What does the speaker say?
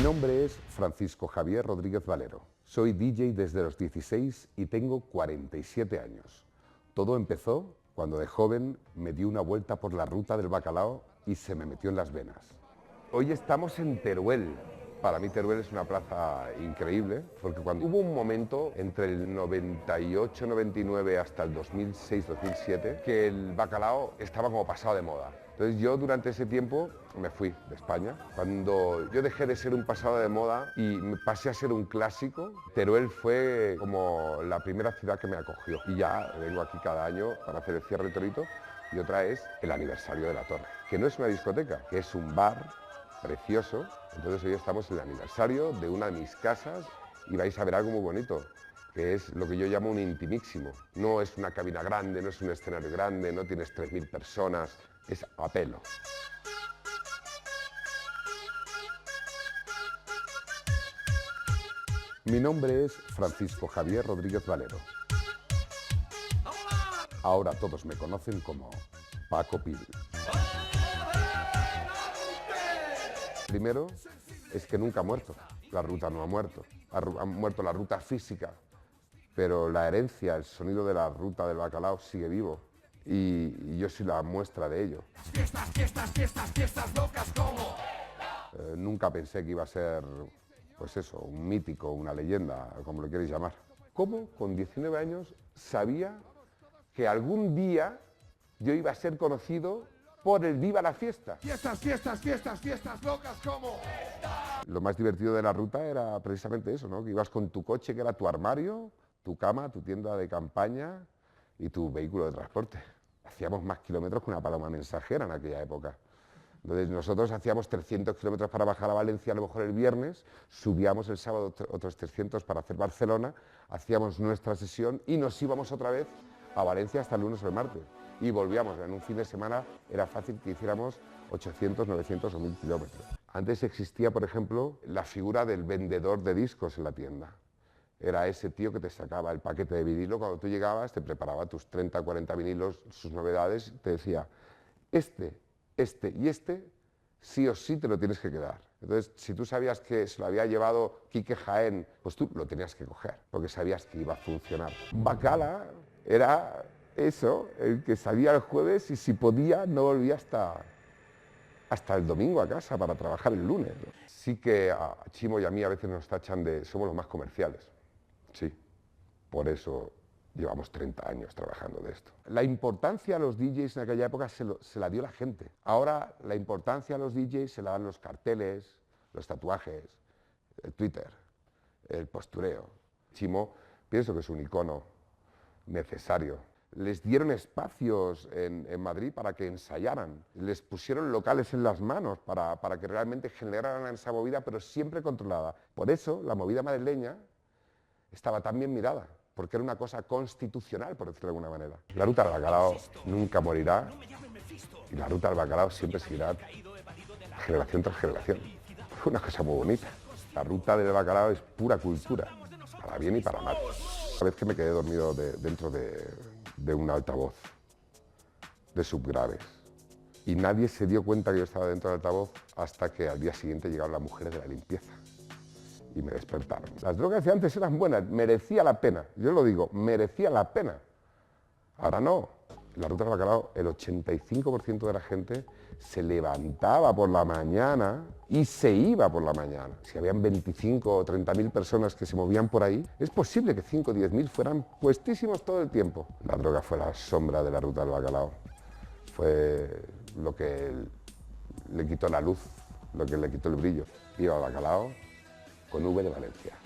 nombre es Francisco Javier Rodríguez Valero. Soy DJ desde los 16 y tengo 47 años. Todo empezó cuando de joven me di una vuelta por la ruta del bacalao y se me metió en las venas. Hoy estamos en Teruel. Para mí Teruel es una plaza increíble, porque cuando hubo un momento entre el 98-99 hasta el 2006-2007 que el bacalao estaba como pasado de moda. Entonces yo durante ese tiempo me fui de España. Cuando yo dejé de ser un pasado de moda y me pasé a ser un clásico, Teruel fue como la primera ciudad que me acogió. Y ya vengo aquí cada año para hacer el cierre de Torito, y otra es el aniversario de la Torre, que no es una discoteca, que es un bar precioso. Entonces hoy estamos en el aniversario de una de mis casas y vais a ver algo muy bonito, que es lo que yo llamo un intimísimo. No es una cabina grande, no es un escenario grande, no tienes 3.000 personas, es a pelo. Mi nombre es Francisco Javier Rodríguez Valero. Ahora todos me conocen como Paco Pil. Primero es que nunca ha muerto, la ruta no ha muerto. Ha muerto la ruta física, pero la herencia, el sonido de la ruta del bacalao sigue vivo. Y yo soy la muestra de ello. Fiestas locas como... nunca pensé que iba a ser, pues eso, un mítico, una leyenda, como lo queréis llamar. ¿Cómo con 19 años sabía que algún día yo iba a ser conocido por el Viva la Fiesta? Fiestas locas como... Lo más divertido de la ruta era precisamente eso, ¿no? Que ibas con tu coche, que era tu armario, tu cama, tu tienda de campaña y tu vehículo de transporte. Hacíamos más kilómetros que una paloma mensajera en aquella época. Entonces nosotros hacíamos 300 kilómetros para bajar a Valencia, a lo mejor el viernes, subíamos el sábado otros 300 para hacer Barcelona, hacíamos nuestra sesión y nos íbamos otra vez a Valencia hasta el lunes o el martes. Y volvíamos, en un fin de semana era fácil que hiciéramos 800, 900 o 1000 kilómetros. Antes existía, por ejemplo, la figura del vendedor de discos en la tienda. Era ese tío que te sacaba el paquete de vinilo, cuando tú llegabas te preparaba tus 30, 40 vinilos, sus novedades, te decía, este y este, sí o sí te lo tienes que quedar. Entonces, si tú sabías que se lo había llevado Quique Jaén, pues tú lo tenías que coger, porque sabías que iba a funcionar. Bacala era eso, el que salía el jueves y si podía no volvía hasta el domingo a casa para trabajar el lunes. Sí que a Chimo y a mí a veces nos tachan de somos los más comerciales. Sí, por eso llevamos 30 años trabajando de esto. La importancia a los DJs en aquella época se la dio la gente. Ahora la importancia a los DJs se la dan los carteles, los tatuajes, el Twitter, el postureo. Chimo, pienso que es un icono necesario. Les dieron espacios en Madrid para que ensayaran, les pusieron locales en las manos para que realmente generaran esa movida, pero siempre controlada. Por eso la movida madrileña estaba tan bien mirada, porque era una cosa constitucional, por decirlo de alguna manera. La ruta del bacalao nunca morirá y la ruta del bacalao siempre seguirá generación tras generación. Fue una cosa muy bonita. La ruta del bacalao es pura cultura, para bien y para mal. Una vez que me quedé dormido dentro de un altavoz de subgraves y nadie se dio cuenta que yo estaba dentro del altavoz hasta que al día siguiente llegaron las mujeres de la limpieza y me despertaron. Las drogas de antes eran buenas, merecía la pena, yo lo digo, merecía la pena. Ahora no. La ruta del bacalao, el 85% de la gente se levantaba por la mañana y se iba por la mañana. Si habían 25 o 30.000 personas que se movían por ahí, es posible que 5 o 10.000 fueran puestísimos todo el tiempo. La droga fue la sombra de la ruta del bacalao. Fue lo que le quitó la luz, lo que le quitó el brillo. Viva el bacalao con V de Valencia.